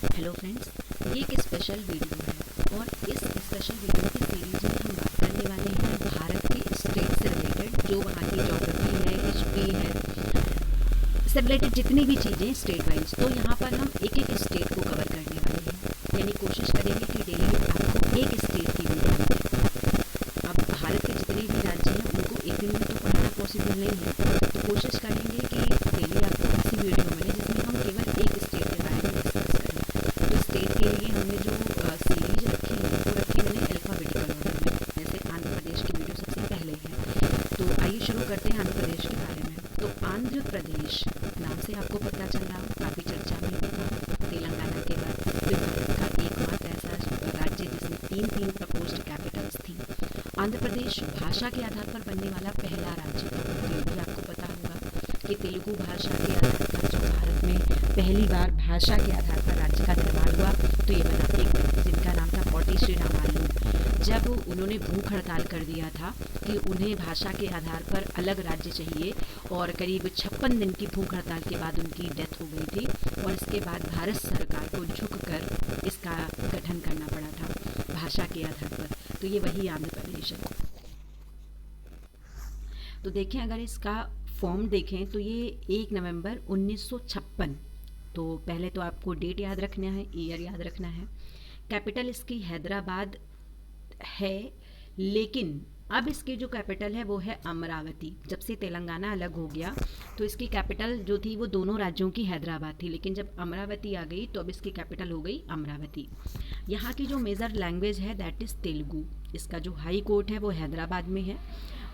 Hello friends, ये एक special video है और इस स्पेशल वीडियो की सीरीज में हम बात करने वाले हैं भारत के स्टेट से रिलेटेड, जो वहाँ की ज्योग्राफी है, हिस्ट्री है, से रिलेटेड जितनी भी चीज़ें स्टेट वाइज। तो यहाँ पर हम एक एक स्टेट को कवर करने वाले हैं, यानी कोशिश करेंगे कि डेली आपको एक स्टेट की वीडियो मिले। अब भारत के जितने भी राज्य हैं उनको एक दिन में तो पढ़ना पॉसिबल नहीं है, तो कोशिश करेंगे कि डेली आपको ऐसी वीडियो मिले जिसमें हम केवल एक स्टेट के बारे में डिस्कस करें। तो स्टेट के लिए हमने जो सीरीज रखी है वो रखी मैंने अल्फ़ाबेटिकल ऑर्डर में, जैसे आंध्र प्रदेश की वीडियो सबसे पहले है। तो आइए शुरू करते हैं आंध्र प्रदेश के बारे में। तो आंध्र प्रदेश नाम से आपको पता चल रहा, काफ़ी चर्चा में होगा। तेलंगाना के बाद भारत का एकमात्र ऐसा राज्य जिसमें तीन प्रपोज्ड कैपिटल्स थी। आंध्र प्रदेश भाषा के आधार पर बनने वाला पहला राज्य था। तो ये भी आपको पता होगा कि तेलुगु भाषा के आधार पर जो भारत में पहली बार भाषा के आधार पर राज्य का निर्माण हुआ, तो ये बना एक जिनका नाम था पोटी श्री रामालू। जब उन्होंने भूख हड़ताल कर दिया था कि उन्हें भाषा के आधार पर अलग राज्य चाहिए, और करीब 56 दिन की भूख हड़ताल के बाद उनकी डेथ हो गई थी, और इसके बाद भारत सरकार को झुककर इसका गठन करना पड़ा था भाषा के आधार पर। तो ये वही आंध्र प्रदेश है। तो देखें, अगर इसका फॉर्म देखें तो ये 1 नवंबर 1956। तो पहले तो आपको डेट याद रखना है, ईयर याद रखना है। कैपिटल इसकी हैदराबाद है, लेकिन अब इसकी जो कैपिटल है वो है अमरावती। जब से तेलंगाना अलग हो गया तो इसकी कैपिटल जो थी वो दोनों राज्यों की हैदराबाद थी, लेकिन जब अमरावती आ गई तो अब इसकी कैपिटल हो गई अमरावती। यहाँ की जो मेजर लैंग्वेज है दैट इज़ तेलुगु। इसका जो हाई कोर्ट है वो हैदराबाद में है।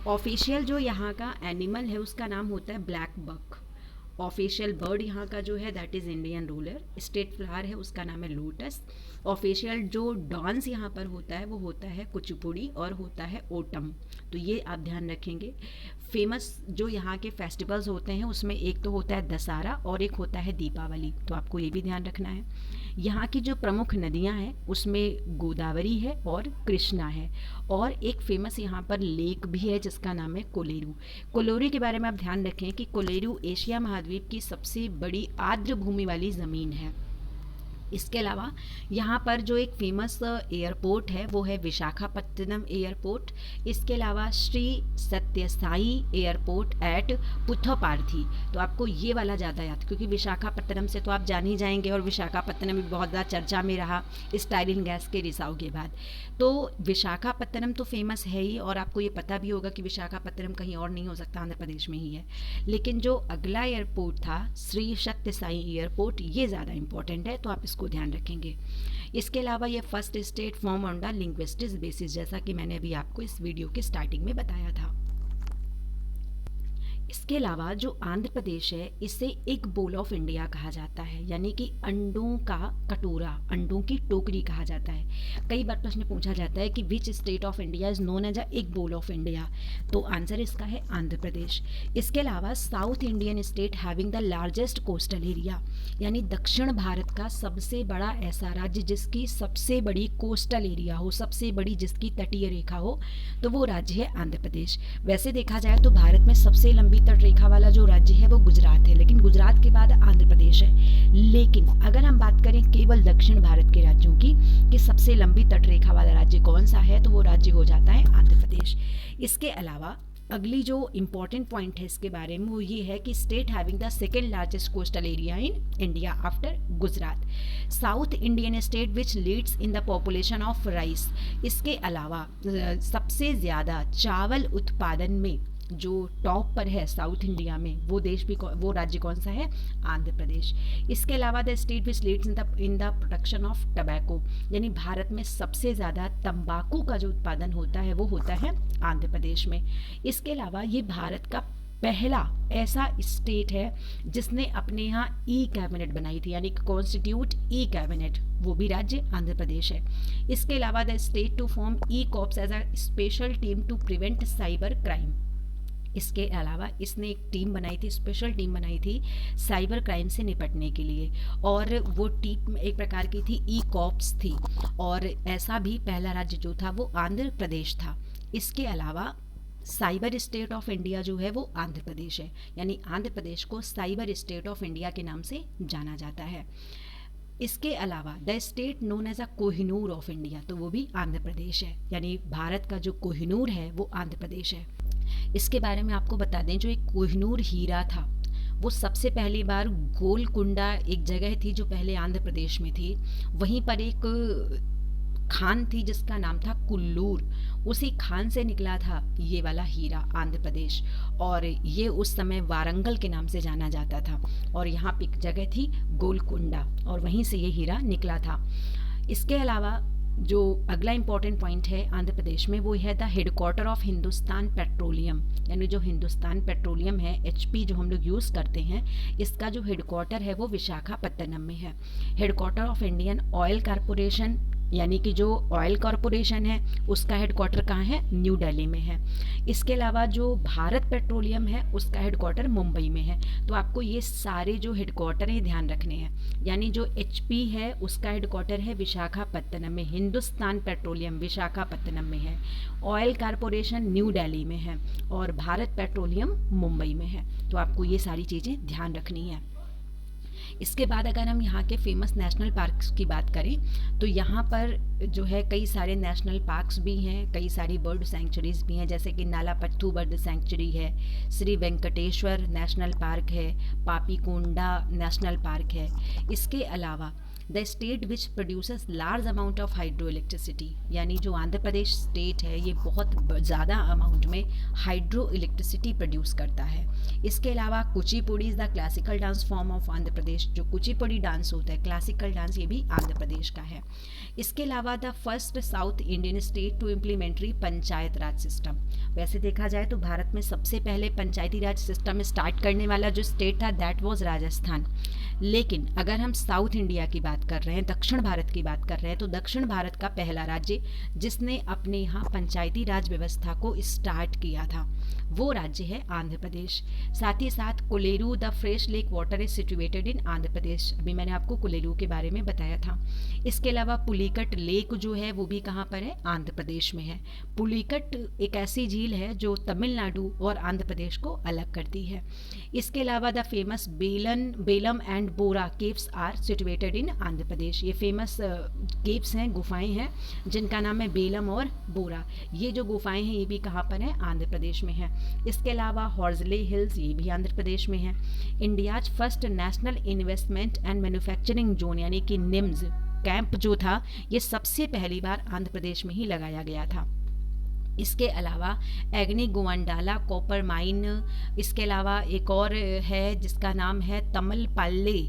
ऑफिशियल जो यहाँ का एनिमल है उसका नाम होता है ब्लैक बक। ऑफिशियल बर्ड यहाँ का जो है that is Indian ruler. State flower है उसका नाम है लोटस। ऑफिशियल जो डांस यहाँ पर होता है वो होता है कुचिपुड़ी और होता है ओटम। तो ये आप ध्यान रखेंगे। फेमस जो यहाँ के फेस्टिवल्स होते हैं उसमें एक तो होता है दशहरा और एक होता है दीपावली, तो आपको ये भी ध्यान रखना है। यहाँ की जो प्रमुख नदियाँ हैं उसमें गोदावरी है और कृष्णा है, और एक फेमस यहाँ पर लेक भी है जिसका नाम है कोलेरू। कोलेरू के बारे में आप ध्यान रखें कि कोलेरू एशिया महाद्वीप की सबसे बड़ी आर्द्र भूमि वाली ज़मीन है। इसके अलावा यहाँ पर जो एक फेमस एयरपोर्ट है वो है विशाखापत्तनम एयरपोर्ट। इसके अलावा श्री सत्य साई एयरपोर्ट एट पुथपार्थी। तो आपको ये वाला ज़्यादा याद, क्योंकि विशाखापत्तनम से तो आप जान ही जाएंगे, और विशाखापत्तनम भी बहुत ज़्यादा चर्चा में रहा स्टाइलिन गैस के रिसाव के बाद। तो विशाखापत्तनम तो फेमस है ही, और आपको ये पता भी होगा कि विशाखापत्तनम कहीं और नहीं हो सकता, आंध्र प्रदेश में ही है। लेकिन जो अगला एयरपोर्ट था श्री सत्य साई एयरपोर्ट, ये ज़्यादा इंपॉर्टेंट है, तो आप को ध्यान रखेंगे। इसके अलावा ये first state form on the linguistics basis, जैसा कि मैंने अभी आपको इस वीडियो के स्टार्टिंग में बताया था। इसके अलावा जो आंध्र प्रदेश है इसे एक बोल ऑफ इंडिया कहा जाता है, यानी कि अंडों का कटोरा, अंडों की टोकरी कहा जाता है। कई बार प्रश्न पूछा जाता है कि which state of India is known as एक बोल ऑफ इंडिया, तो आंसर इसका है आंध्र प्रदेश। इसके अलावा south Indian state having the largest coastal area, यानी दक्षिण भारत का सबसे बड़ा ऐसा राज्य जिसकी सबसे बड़ी कोस्टल एरिया हो, सबसे बड़ी जिसकी तटीय रेखा हो, तो वो राज्य है आंध्र प्रदेश। वैसे देखा जाए तो भारत में सबसे लंबी तट रेखा वाला जो राज्य है वो गुजरात है, लेकिन गुजरात के बाद आंध्र प्रदेश है। लेकिन अगर हम बात करें केवल दक्षिण भारत के राज्यों की कि सबसे लंबी तट रेखा वाला राज्य कौन सा है, तो वो राज्य हो जाता है आंध्र प्रदेश। इसके अलावा अगली जो इम्पॉर्टेंट पॉइंट है इसके बारे में वो ये है कि state having the second largest coastal area in India after Gujarat. South Indian state which leads in the population of rice. इसके अलावा सबसे ज़्यादा चावल उत्पादन में जो टॉप पर है साउथ इंडिया में, वो देश भी वो राज्य कौन सा है, आंध्र प्रदेश। इसके अलावा the state which leads in the production of tobacco, यानी भारत में सबसे ज़्यादा तंबाकू का जो उत्पादन होता है वो होता है आंध्र प्रदेश में। इसके अलावा ये भारत का पहला ऐसा स्टेट है जिसने अपने यहाँ ई कैबिनेट बनाई थी, यानी कॉन्स्टिट्यूट ई कैबिनेट, वो भी राज्य आंध्र प्रदेश है। इसके अलावा the state to form E cops as a special team to prevent cyber crime. इसके अलावा इसने एक टीम बनाई थी, स्पेशल टीम बनाई थी साइबर क्राइम से निपटने के लिए, और वो टीम एक प्रकार की थी ई कॉप्स थी, और ऐसा भी पहला राज्य जो था वो आंध्र प्रदेश था। इसके अलावा साइबर स्टेट ऑफ इंडिया जो है वो आंध्र प्रदेश है, यानी आंध्र प्रदेश को साइबर स्टेट ऑफ इंडिया के नाम से जाना जाता है। इसके अलावा the state known as a Kohinoor of India, तो वो भी आंध्र प्रदेश है, यानी भारत का जो कोहिनूर है वो आंध्र प्रदेश है। इसके बारे में आपको बता दें, जो एक कोहिनूर हीरा था वो सबसे पहली बार गोलकुंडा एक जगह थी जो पहले आंध्र प्रदेश में थी, वहीं पर एक खान थी जिसका नाम था कुल्लूर, उसी खान से निकला था ये वाला हीरा आंध्र प्रदेश, और ये उस समय वारंगल के नाम से जाना जाता था, और यहाँ पे एक जगह थी गोलकुंडा और वहीं से ये हीरा निकला था। इसके अलावा जो अगला इम्पॉर्टेंट पॉइंट है आंध्र प्रदेश में वो है the headquarter of Hindustan petroleum, यानी जो हिंदुस्तान पेट्रोलियम है एचपी जो हम लोग यूज़ करते हैं, इसका जो हेडक्वार्टर है वो विशाखापत्तनम में है। Headquarter of Indian oil corporation, यानी कि जो ऑयल कॉरपोरेशन है उसका हेडक्वार्टर कहाँ है, न्यू दिल्ली में है। इसके अलावा जो भारत पेट्रोलियम है उसका हेडक्वार्टर मुंबई में है। तो आपको ये सारे जो हेडक्वार्टर हैं ध्यान रखने हैं, यानी जो एचपी है उसका हेडक्वार्टर है विशाखापत्तनम में, हिंदुस्तान पेट्रोलियम विशाखापत्तनम में है, ऑयल कॉरपोरेशन न्यू दिल्ली में है, और भारत पेट्रोलियम मुंबई में है। तो आपको ये सारी चीज़ें ध्यान रखनी है। इसके बाद अगर हम यहाँ के फेमस नेशनल पार्क्स की बात करें तो यहाँ पर जो है कई सारे नेशनल पार्क्स भी हैं, कई सारी बर्ड सेंचुरीज भी हैं, जैसे कि नालापट्टू बर्ड सेंचुरी है, श्री वेंकटेश्वर नेशनल पार्क है, पापीकोंडा नेशनल पार्क है। इसके अलावा the state which produces large amount of hydro electricity, यानी जो आंध्र प्रदेश स्टेट है ये बहुत ज़्यादा अमाउंट में हाइड्रो इलेक्ट्रिसिटी प्रोड्यूस करता है। इसके अलावा Kuchipudi is the classical dance form of Andhra Pradesh, जो कुचिपुड़ी डांस होता है क्लासिकल डांस, ये भी आंध्र प्रदेश का है। इसके अलावा the first south Indian state to implement panchayat raj system, वैसे देखा जाए तो भारत में सबसे पहले पंचायती राज सिस्टम स्टार्ट करने वाला जो स्टेट था दैट वाज राजस्थान। लेकिन अगर हम साउथ इंडिया की बात कर रहे हैं, दक्षिण भारत की बात कर रहे हैं, तो दक्षिण भारत का पहला राज्य जिसने अपने यहाँ पंचायती राज व्यवस्था को स्टार्ट किया था वो राज्य है आंध्र प्रदेश। साथ ही साथ Kolleru the fresh lake water is situated in Andhra Pradesh, अभी मैंने आपको कोलेरू के बारे में बताया था। इसके अलावा पुलिकट लेक जो है वो भी कहाँ पर है, आंध्र प्रदेश में है। पुलिकट एक ऐसी झील है जो तमिलनाडु और आंध्र प्रदेश को अलग करती है। इसके अलावा the famous Belum and Borra caves are situated in Andhra Pradesh, ये फेमस केव्स हैं, गुफाएं हैं जिनका नाम है बेलम और बोरा। ये जो गुफाएं हैं ये भी कहाँ पर है, आंध्र प्रदेश में है। इसके अलावा हॉर्जले हिल्स ये भी आंध्र प्रदेश में है। India's first national investment and manufacturing zone यानी कि निम्स कैंप जो था ये सबसे पहली बार आंध्र प्रदेश में ही लगाया गया था। इसके अलावा एग्नी गोवंडाला कॉपर माइन, इसके अलावा एक और है जिसका नाम है तमलपाल्ले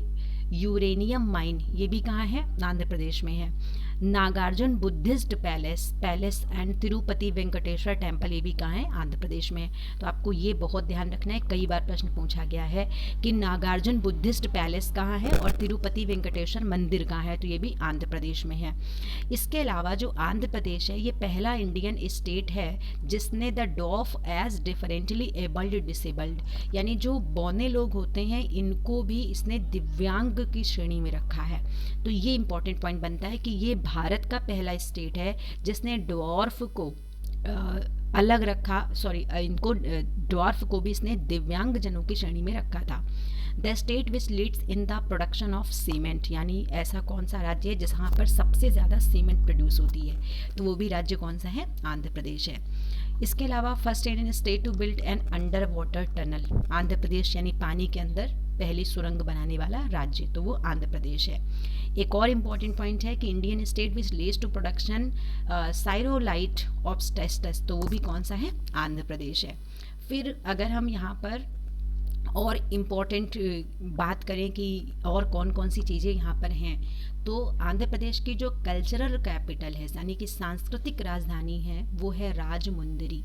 यूरेनियम माइन, ये भी कहाँ है, आंध्र प्रदेश में है। Nagarjun Buddhist palace and Tirupati Venkateswara temple ये भी कहाँ है, आंध्र प्रदेश में। तो आपको ये बहुत ध्यान रखना है, कई बार प्रश्न पूछा गया है कि नागार्जुन बुद्धिस्ट पैलेस कहाँ है और तिरुपति वेंकटेश्वर मंदिर कहाँ है, तो ये भी आंध्र प्रदेश में है। इसके अलावा जो आंध्र प्रदेश है ये पहला इंडियन स्टेट है जिसने the dwarf as differently abled disabled, यानी जो बौने लोग होते हैं इनको भी इसने दिव्यांग की श्रेणी में रखा है। तो ये इंपॉर्टेंट पॉइंट बनता है कि ये भारत का पहला स्टेट है जिसने ड्वार्फ को अलग रखा, इनको ड्वार्फ को भी इसने दिव्यांग जनों की श्रेणी में रखा था। The state which leads in the production of cement, यानी ऐसा कौन सा राज्य है जहाँ पर सबसे ज़्यादा सीमेंट प्रोड्यूस होती है, तो वो भी राज्य कौन सा है, आंध्र प्रदेश है। इसके अलावा first Indian state to build an underwater tunnel, Andhra Pradesh यानी पानी के अंदर पहली सुरंग बनाने वाला राज्य, तो वो आंध्र प्रदेश है। एक और इम्पॉर्टेंट पॉइंट है कि Indian state which leads to production chrysotile of asbestos, तो वो भी कौन सा है, आंध्र प्रदेश है। फिर अगर हम यहाँ पर और इम्पॉर्टेंट बात करें कि और कौन कौन सी चीज़ें यहाँ पर हैं, तो आंध्र प्रदेश की जो कल्चरल कैपिटल है यानी कि सांस्कृतिक राजधानी है वो है राजमुंदरी,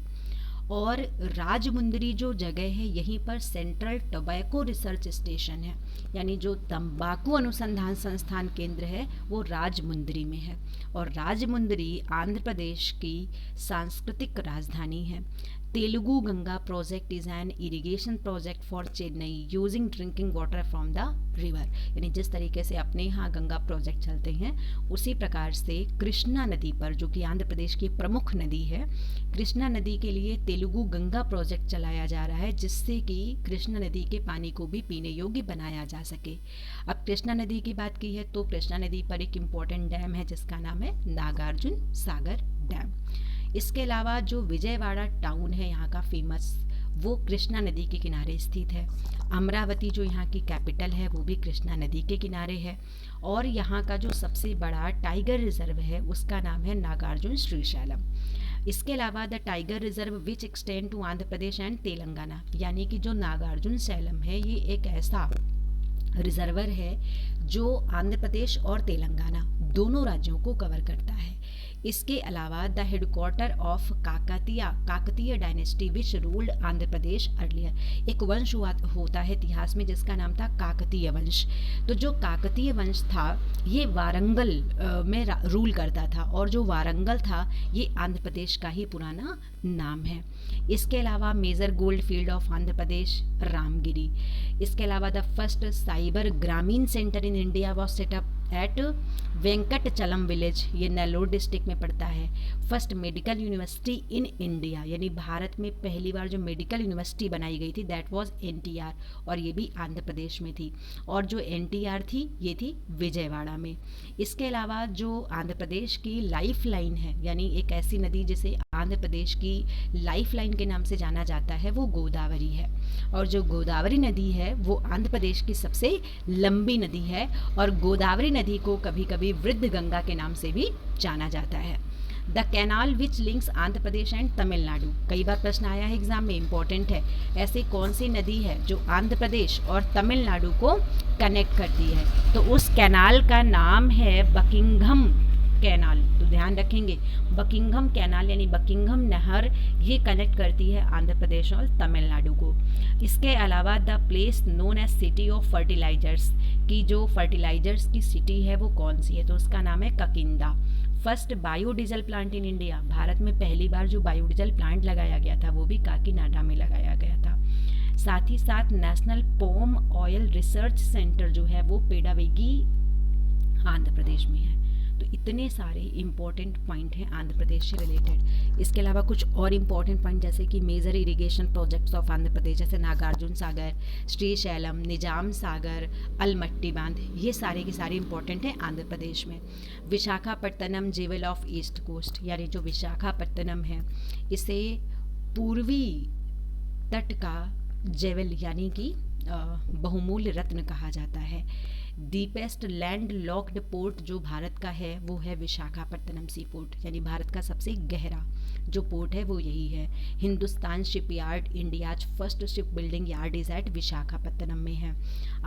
और राजमुंदरी जो जगह है यहीं पर सेंट्रल टोबैको रिसर्च स्टेशन है, यानी जो तंबाकू अनुसंधान संस्थान केंद्र है वो राजमुंदरी में है। और राजमुंदरी आंध्र प्रदेश की सांस्कृतिक राजधानी है। Telugu Ganga project is an irrigation project for Chennai using drinking water from the river. यानी जिस तरीके से अपने यहाँ गंगा प्रोजेक्ट चलते हैं उसी प्रकार से कृष्णा नदी पर, जो कि आंध्र प्रदेश की प्रमुख नदी है, कृष्णा नदी के लिए तेलुगु गंगा प्रोजेक्ट चलाया जा रहा है, जिससे कि कृष्णा नदी के पानी को भी पीने योग्य बनाया जा सके। अब कृष्णा नदी की बात की है तो कृष्णा नदी पर एक इम्पॉर्टेंट डैम है जिसका नाम है नागार्जुन सागर डैम। इसके अलावा जो विजयवाड़ा टाउन है यहाँ का फेमस, वो कृष्णा नदी के किनारे स्थित है। अमरावती जो यहाँ की कैपिटल है वो भी कृष्णा नदी के किनारे है। और यहाँ का जो सबसे बड़ा टाइगर रिजर्व है उसका नाम है नागार्जुन श्रीशैलम। इसके अलावा the tiger reserve which extend to Andhra Pradesh and Telangana, यानी कि जो नागार्जुन सैलम है ये एक ऐसा रिजर्वर है जो आंध्र प्रदेश और तेलंगाना दोनों राज्यों को कवर करता है। इसके अलावा the headquarter of Kakatiya dynasty which ruled Andhra Pradesh earlier. एक वंश होता है इतिहास में जिसका नाम था काकतीय वंश। तो जो काकतीय वंश था ये वारंगल में रूल करता था, और जो वारंगल था ये आंध्र प्रदेश का ही पुराना नाम है। इसके अलावा major gold field of Andhra Pradesh Ramagiri. इसके अलावा the first cyber Grameen centre in India was set up at Venkatachalam village, ये नेल्लोर डिस्ट्रिक्ट में पड़ता है। First medical university in India, यानी भारत में पहली बार जो मेडिकल यूनिवर्सिटी बनाई गई थी दैट वाज एनटीआर, और ये भी आंध्र प्रदेश में थी। और जो एनटीआर थी ये थी विजयवाड़ा में। इसके अलावा जो आंध्र प्रदेश की लाइफ लाइन है, यानी एक ऐसी नदी जिसे आंध्र प्रदेश की लाइफ लाइन के नाम से जाना जाता है, वो गोदावरी है। और जो गोदावरी नदी है वो आंध्र प्रदेश की सबसे लंबी नदी है, और गोदावरी नदी को कभी कभी वृद्ध गंगा के नाम से भी जाना जाता है। The canal which links Andhra Pradesh and Tamil Nadu, कई बार प्रश्न आया है एग्जाम में, इंपॉर्टेंट है। ऐसी कौन सी नदी है जो आंध्र प्रदेश और तमिलनाडु को कनेक्ट करती है? तो उस कैनाल का नाम है बकिंघम कैनाल। तो ध्यान रखेंगे, बकिंघम कैनाल यानी बकिंघम नहर, ये कनेक्ट करती है आंध्र प्रदेश और तमिलनाडु को। इसके अलावा the place known as city of fertilisers, की जो फर्टिलाइजर्स की सिटी है वो कौन सी है? तो उसका नाम है Kakinada. First biodiesel plant in India, Bharat में पहली बार जो बायोडीजल प्लांट लगाया गया था वो भी काकीनाडा में लगाया गया था। साथ ही साथ नेशनल पॉम ऑयल रिसर्च सेंटर जो है वो पेडावेगी आंध्र प्रदेश में है। तो इतने सारे इम्पॉर्टेंट पॉइंट हैं आंध्र प्रदेश से रिलेटेड। इसके अलावा कुछ और इम्पॉर्टेंट पॉइंट जैसे कि major irrigation projects of Andhra Pradesh, जैसे नागार्जुन सागर, श्रीशैलम, निजाम सागर, अलमट्टी बांध, ये सारे के सारे इम्पॉर्टेंट हैं आंध्र प्रदेश में। विशाखापट्टनम जेवल ऑफ ईस्ट कोस्ट, यानी जो विशाखापट्टनम है इसे पूर्वी तट का जेवल यानी कि बहुमूल्य रत्न कहा जाता है। डीपेस्ट लैंड लॉक्ड पोर्ट जो भारत का है वो है विशाखापट्टनम सी पोर्ट, यानी भारत का सबसे गहरा जो पोर्ट है वो यही है। Hindustan shipyard, India's first ship building yard is at Visakhapatnam में है।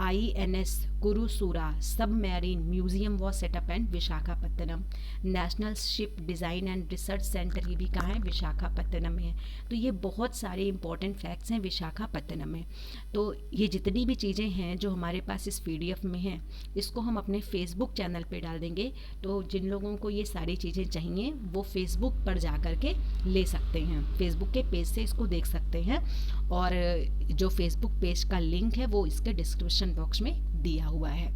INS Kursura submarine museum was set up and Visakhapatnam. National ship design and research centre ये भी कहाँ है? विशाखापट्टनम में है। तो ये बहुत सारे इंपॉर्टेंट फैक्ट्स हैं विशाखापट्टनम में। तो ये जितनी भी चीज़ें हैं जो हमारे पास इस PDF में हैं इसको हम अपने फेसबुक चैनल पे डाल देंगे, तो जिन लोगों को ये सारी चीज़ें चाहिए वो फेसबुक पर जा कर के ले सकते हैं, फेसबुक के पेज से इसको देख सकते हैं। और जो फेसबुक पेज का लिंक है वो इसके डिस्क्रिप्शन बॉक्स में दिया हुआ है।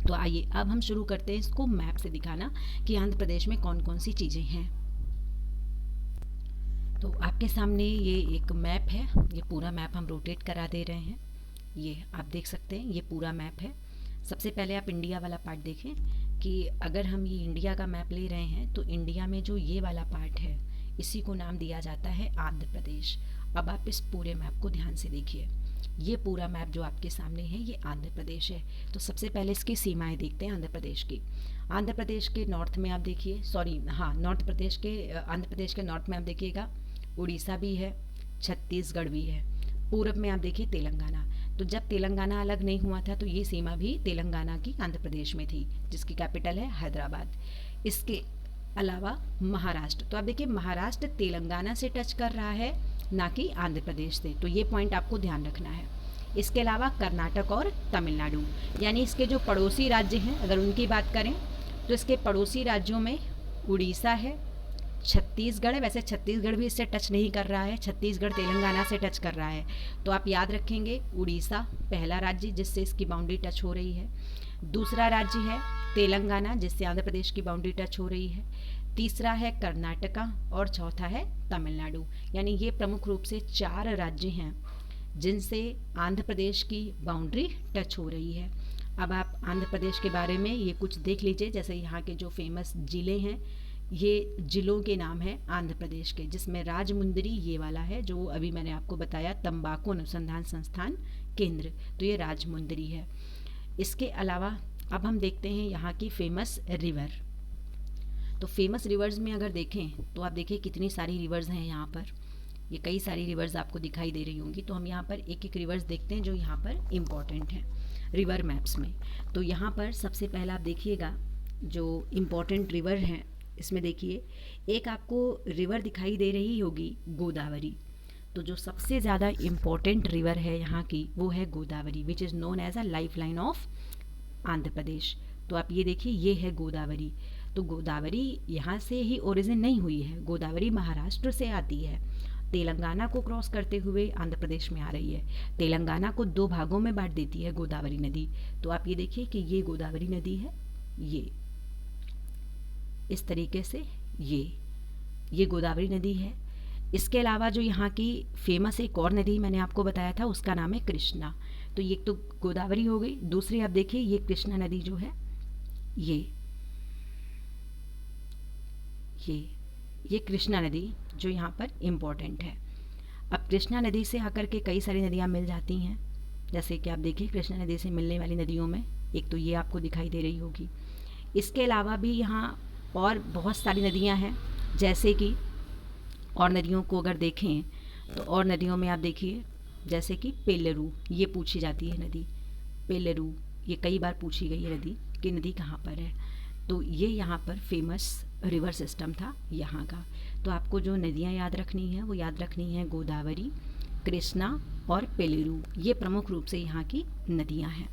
तो आइए अब हम शुरू करते हैं इसको मैप से दिखाना कि आंध्र प्रदेश में कौन कौन सी चीज़ें हैं। तो आपके सामने ये एक मैप है, ये पूरा मैप हम रोटेट करा दे रहे हैं। ये आप देख सकते हैं, ये पूरा मैप है। सबसे पहले आप इंडिया वाला पार्ट देखें कि अगर हम ये इंडिया का मैप ले रहे हैं तो इंडिया में जो ये वाला पार्ट है इसी को नाम दिया जाता है आंध्र प्रदेश। अब आप इस पूरे मैप को ध्यान से देखिए, ये पूरा मैप जो आपके सामने है ये आंध्र प्रदेश है। तो सबसे पहले इसकी सीमाएं देखते हैं आंध्र प्रदेश की। आंध्र प्रदेश के नॉर्थ में आप देखिए, आंध्र प्रदेश के नॉर्थ में आप देखिएगा उड़ीसा भी है, छत्तीसगढ़ भी है। पूरब में आप देखिए तेलंगाना। तो जब तेलंगाना अलग नहीं हुआ था तो ये सीमा भी तेलंगाना की आंध्र प्रदेश में थी, जिसकी कैपिटल है हैदराबाद। इसके अलावा महाराष्ट्र, तो आप देखिए महाराष्ट्र तेलंगाना से टच कर रहा है ना कि आंध्र प्रदेश से, तो ये पॉइंट आपको ध्यान रखना है। इसके अलावा कर्नाटक और तमिलनाडु, यानी इसके जो पड़ोसी राज्य हैं अगर उनकी बात करें तो इसके पड़ोसी राज्यों में उड़ीसा है, छत्तीसगढ़ है, वैसे छत्तीसगढ़ भी इससे टच नहीं कर रहा है, छत्तीसगढ़ तेलंगाना से टच कर रहा है। तो आप याद रखेंगे उड़ीसा पहला राज्य जिससे इसकी बाउंड्री टच हो रही है, दूसरा राज्य है तेलंगाना जिससे आंध्र प्रदेश की बाउंड्री टच हो रही है, तीसरा है कर्नाटका और चौथा है तमिलनाडु। यानी ये प्रमुख रूप से 4 राज्य हैं जिनसे आंध्र प्रदेश की बाउंड्री टच हो रही है। अब आप आंध्र प्रदेश के बारे में ये कुछ देख लीजिए, जैसे यहाँ के जो फेमस ज़िले हैं, ये ज़िलों के नाम हैं आंध्र प्रदेश के, जिसमें राजमुंदरी ये वाला है जो अभी मैंने आपको बताया, तंबाकू अनुसंधान संस्थान केंद्र, तो ये राजमुंदरी है। इसके अलावा अब हम देखते हैं यहाँ की फेमस रिवर। तो फेमस रिवर्स में अगर देखें तो आप देखिए कितनी सारी रिवर्स हैं यहाँ पर, ये कई सारी रिवर्स आपको दिखाई दे रही होंगी। तो हम यहाँ पर एक एक रिवर्स देखते हैं जो यहाँ पर इम्पॉर्टेंट है रिवर मैप्स में। तो यहाँ पर सबसे पहला आप देखिएगा जो इम्पॉर्टेंट रिवर हैं, इसमें देखिए एक आपको रिवर दिखाई दे रही होगी गोदावरी। तो जो सबसे ज़्यादा इम्पॉर्टेंट रिवर है यहाँ की वो है Godavari, which is known as a life line of Andhra Pradesh. तो आप ये देखिए ये है गोदावरी। तो गोदावरी यहाँ से ही ओरिजिन नहीं हुई है, गोदावरी महाराष्ट्र से आती है, तेलंगाना को क्रॉस करते हुए आंध्र प्रदेश में आ रही है, तेलंगाना को 2 भागों में बांट देती है गोदावरी नदी। तो आप ये देखिए कि ये गोदावरी नदी है, ये इस तरीके से ये गोदावरी नदी है। इसके अलावा जो यहाँ की फेमस एक और नदी मैंने आपको बताया था उसका नाम है कृष्णा। तो ये तो गोदावरी हो गई, दूसरी आप देखिए ये कृष्णा नदी जो है ये कृष्णा नदी जो यहाँ पर इम्पॉर्टेंट है। अब कृष्णा नदी से आकर के कई सारी नदियाँ मिल जाती हैं, जैसे कि आप देखिए कृष्णा नदी से मिलने वाली नदियों में एक तो ये आपको दिखाई दे रही होगी। इसके अलावा भी यहाँ और बहुत सारी नदियाँ हैं, जैसे कि और नदियों को अगर देखें तो और नदियों में आप देखिए जैसे कि पेलेरू, ये पूछी जाती है नदी पेलेरू, ये कई बार पूछी गई है नदी कि नदी कहाँ पर है। तो ये यहाँ पर फेमस रिवर सिस्टम था यहाँ का। तो आपको जो नदियाँ याद रखनी है वो याद रखनी है गोदावरी, कृष्णा और पेलेरू, ये प्रमुख रूप से यहाँ की नदियाँ हैं।